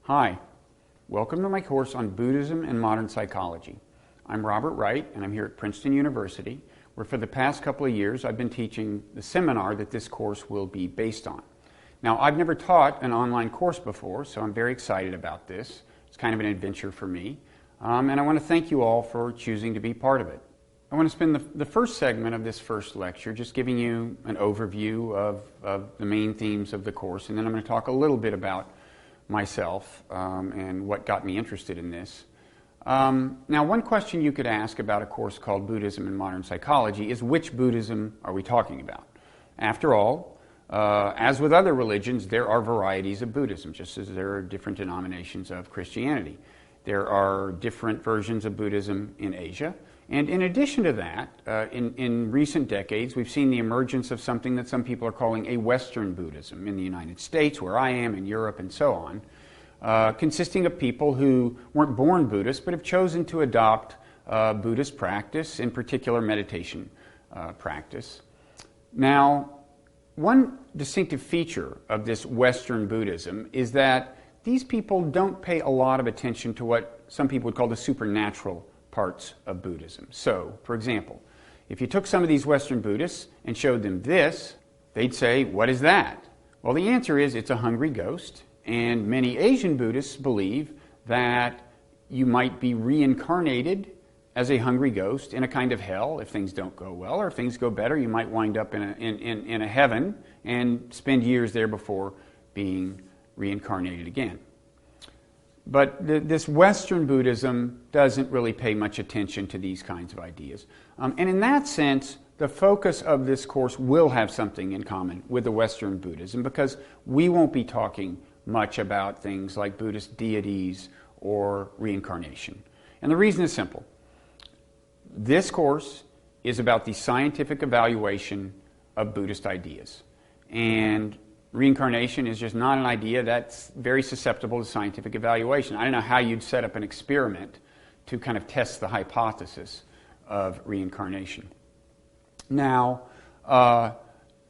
Hi, welcome to my course on Buddhism and modern psychology. I'm Robert Raitt, and I'm here at Princeton University, where for the past couple of years I've been teaching the seminar that this course will be based on. Now, I've never taught an online course before, so I'm very excited about this. It's kind of an adventure for me, and I want to thank you all for choosing to be part of it. I want to spend the first segment of this first lecture just giving you an overview of the main themes of the course, and then I'm going to talk a little bit about myself and what got me interested in this. Now, one question you could ask about a course called Buddhism and Modern Psychology is, which Buddhism are we talking about? After all, as with other religions, there are varieties of Buddhism, just as there are different denominations of Christianity. There are different versions of Buddhism in Asia. And in addition to that, in recent decades, we've seen the emergence of something that some people are calling a Western Buddhism in the United States, where I am, in Europe, and so on, consisting of people who weren't born Buddhists but have chosen to adopt Buddhist practice, in particular meditation practice. Now, one distinctive feature of this Western Buddhism is that these people don't pay a lot of attention to what some people would call the supernatural parts of Buddhism. So, for example, if you took some of these Western Buddhists and showed them this, they'd say, "What is that?" Well, the answer is it's a hungry ghost, and many Asian Buddhists believe that you might be reincarnated as a hungry ghost in a kind of hell if things don't go well, or if things go better, you might wind up in a heaven and spend years there before being reincarnated again. But this Western Buddhism doesn't really pay much attention to these kinds of ideas. And in that sense, the focus of this course will have something in common with the Western Buddhism, because we won't be talking much about things like Buddhist deities or reincarnation. And the reason is simple. This course is about the scientific evaluation of Buddhist ideas. And reincarnation is just not an idea that's very susceptible to scientific evaluation. I don't know how you'd set up an experiment to kind of test the hypothesis of reincarnation. Now,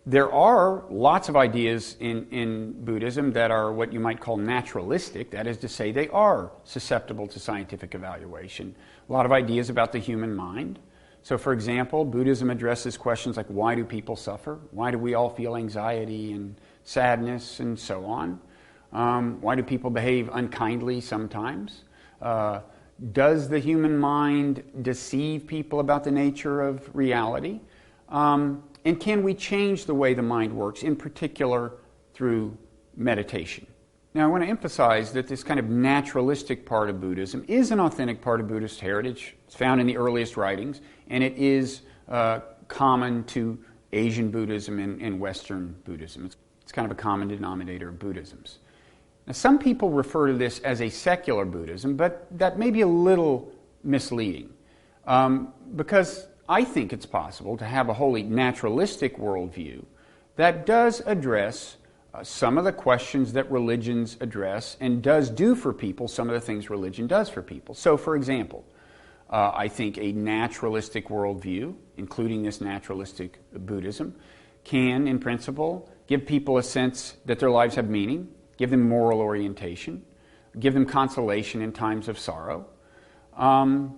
there are lots of ideas in Buddhism that are what you might call naturalistic, that is to say, they are susceptible to scientific evaluation. A lot of ideas about the human mind. So, for example, Buddhism addresses questions like, why do people suffer? Why do we all feel anxiety and sadness and so on? Why do people behave unkindly sometimes? Does the human mind deceive people about the nature of reality? And can we change the way the mind works, in particular through meditation? Now, I want to emphasize that this kind of naturalistic part of Buddhism is an authentic part of Buddhist heritage. It's found in the earliest writings, and it is common to Asian Buddhism and Western Buddhism. It's kind of a common denominator of Buddhisms. Now, some people refer to this as a secular Buddhism, but that may be a little misleading, because I think it's possible to have a wholly naturalistic worldview that does address some of the questions that religions address and does do for people some of the things religion does for people. So, for example, I think a naturalistic worldview, including this naturalistic Buddhism, can, in principle, give people a sense that their lives have meaning, give them moral orientation, give them consolation in times of sorrow,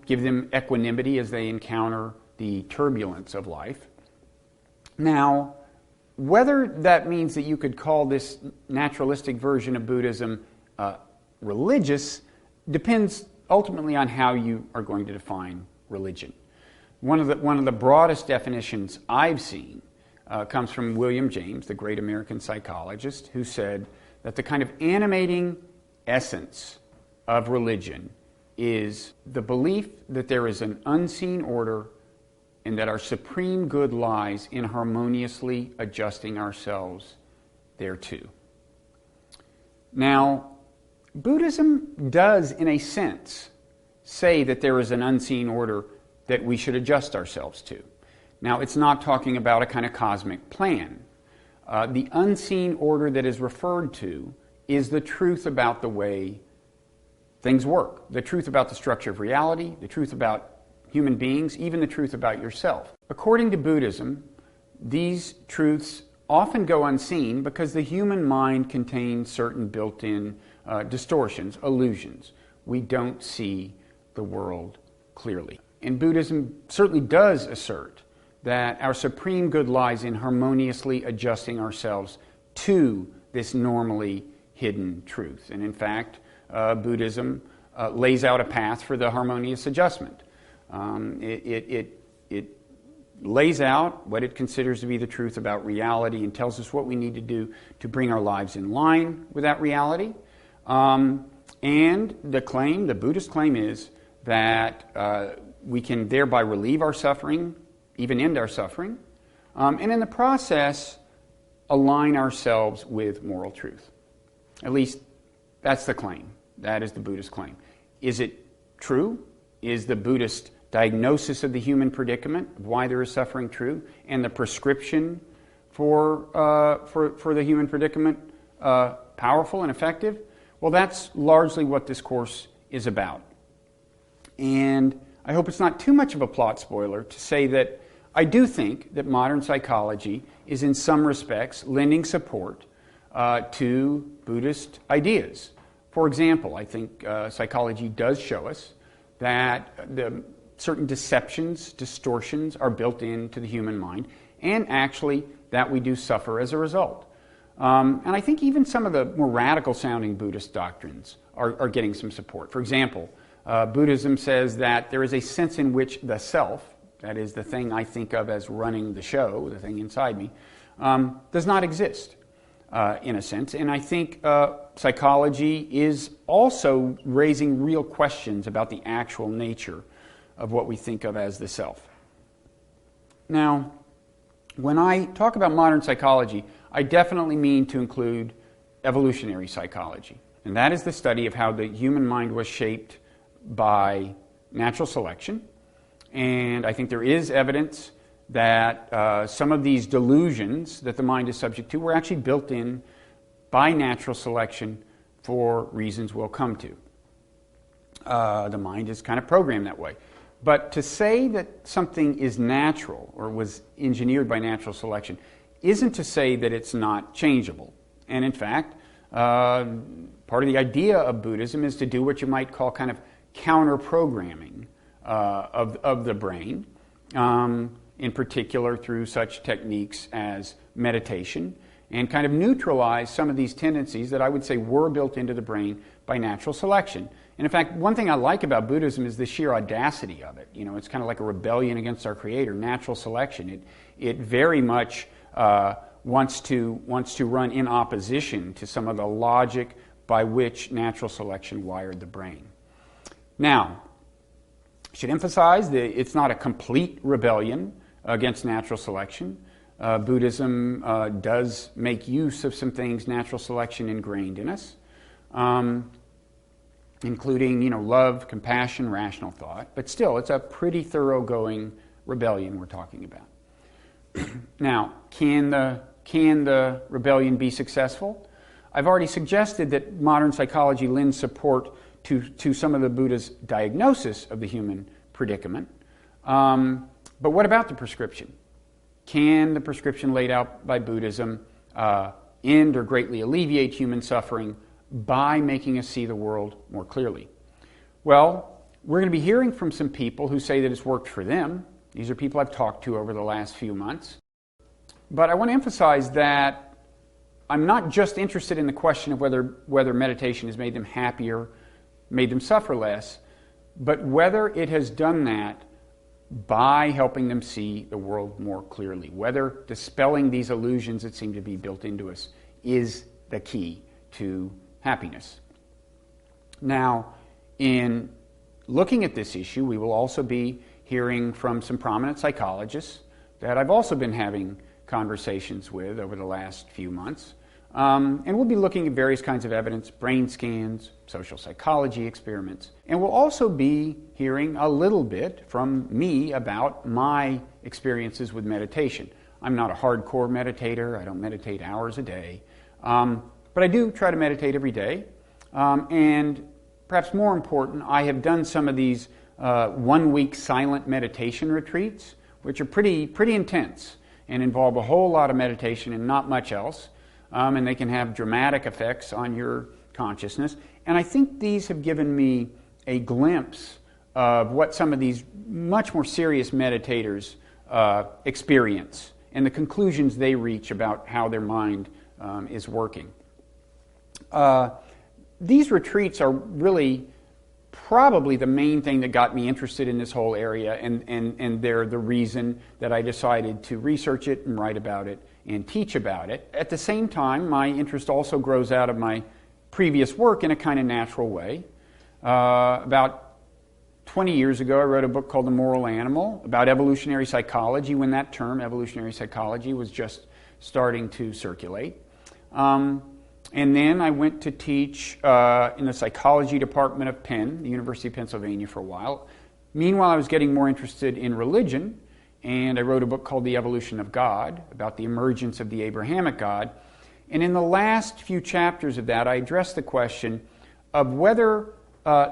give them equanimity as they encounter the turbulence of life. Now, whether that means that you could call this naturalistic version of Buddhism religious depends ultimately on how you are going to define religion. One of the broadest definitions I've seen comes from William James, the great American psychologist, who said that the kind of animating essence of religion is the belief that there is an unseen order and that our supreme good lies in harmoniously adjusting ourselves thereto. Now, Buddhism does, in a sense, say that there is an unseen order that we should adjust ourselves to. Now, it's not talking about a kind of cosmic plan. The unseen order that is referred to is the truth about the way things work, the truth about the structure of reality, the truth about human beings, even the truth about yourself. According to Buddhism, these truths often go unseen because the human mind contains certain built-in distortions, illusions. We don't see the world clearly. And Buddhism certainly does assert that our supreme good lies in harmoniously adjusting ourselves to this normally hidden truth. And in fact, Buddhism lays out a path for the harmonious adjustment. It lays out what it considers to be the truth about reality and tells us what we need to do to bring our lives in line with that reality. And the Buddhist claim is that we can thereby relieve our suffering, even end our suffering, and in the process align ourselves with moral truth. At least that's the claim. That is the Buddhist claim. Is it true? Is the Buddhist diagnosis of the human predicament, of why there is suffering, true? And the prescription for the human predicament powerful and effective? Well, that's largely what this course is about. And I hope it's not too much of a plot spoiler to say that I do think that modern psychology is in some respects lending support to Buddhist ideas. For example, I think psychology does show us that certain deceptions, distortions are built into the human mind, and actually that we do suffer as a result. And I think even some of the more radical sounding Buddhist doctrines are getting some support. For example, Buddhism says that there is a sense in which the self, that is the thing I think of as running the show, the thing inside me, does not exist in a sense. And I think psychology is also raising real questions about the actual nature of what we think of as the self. Now, when I talk about modern psychology, I definitely mean to include evolutionary psychology. And that is the study of how the human mind was shaped by natural selection. And I think there is evidence that some of these delusions that the mind is subject to were actually built in by natural selection for reasons we'll come to. The mind is kind of programmed that way. But to say that something is natural or was engineered by natural selection isn't to say that it's not changeable. And in fact, part of the idea of Buddhism is to do what you might call kind of counter-programming of the brain, in particular through such techniques as meditation, and kind of neutralize some of these tendencies that I would say were built into the brain by natural selection. And in fact, one thing I like about Buddhism is the sheer audacity of it. You know, it's kind of like a rebellion against our Creator, natural selection. It very much wants to run in opposition to some of the logic by which natural selection wired the brain. Now, I should emphasize that it's not a complete rebellion against natural selection. Buddhism does make use of some things natural selection ingrained in us, including, love, compassion, rational thought. But still, it's a pretty thoroughgoing rebellion we're talking about. Now, can the rebellion be successful? I've already suggested that modern psychology lends support to some of the Buddha's diagnosis of the human predicament. But what about the prescription? Can the prescription laid out by Buddhism end or greatly alleviate human suffering by making us see the world more clearly? Well, we're going to be hearing from some people who say that it's worked for them. These are people I've talked to over the last few months. But I want to emphasize that I'm not just interested in the question of whether meditation has made them happier, made them suffer less, but whether it has done that by helping them see the world more clearly, whether dispelling these illusions that seem to be built into us is the key to happiness. Now, in looking at this issue, we will also be hearing from some prominent psychologists that I've also been having conversations with over the last few months. And we'll be looking at various kinds of evidence, brain scans, social psychology experiments. And we'll also be hearing a little bit from me about my experiences with meditation. I'm not a hardcore meditator. I don't meditate hours a day. But I do try to meditate every day. And perhaps more important, I have done some of these 1-week silent meditation retreats, which are pretty intense and involve a whole lot of meditation and not much else. And they can have dramatic effects on your consciousness. And I think these have given me a glimpse of what some of these much more serious meditators experience and the conclusions they reach about how their mind is working. These retreats are really probably the main thing that got me interested in this whole area, and they're the reason that I decided to research it and write about it and teach about it. At the same time, my interest also grows out of my previous work in a kind of natural way. About 20 years ago, I wrote a book called The Moral Animal about evolutionary psychology, when that term, evolutionary psychology, was just starting to circulate. And then I went to teach in the psychology department of Penn, the University of Pennsylvania, for a while. Meanwhile, I was getting more interested in religion, and I wrote a book called The Evolution of God, about the emergence of the Abrahamic God. And in the last few chapters of that, I addressed the question of whether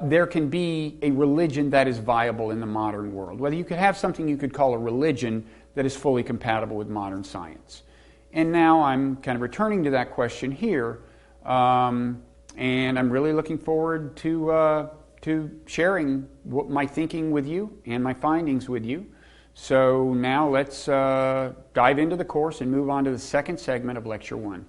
there can be a religion that is viable in the modern world, whether you could have something you could call a religion that is fully compatible with modern science. And now I'm kind of returning to that question here, and I'm really looking forward to sharing my thinking with you and my findings with you. So now let's dive into the course and move on to the second segment of Lecture 1.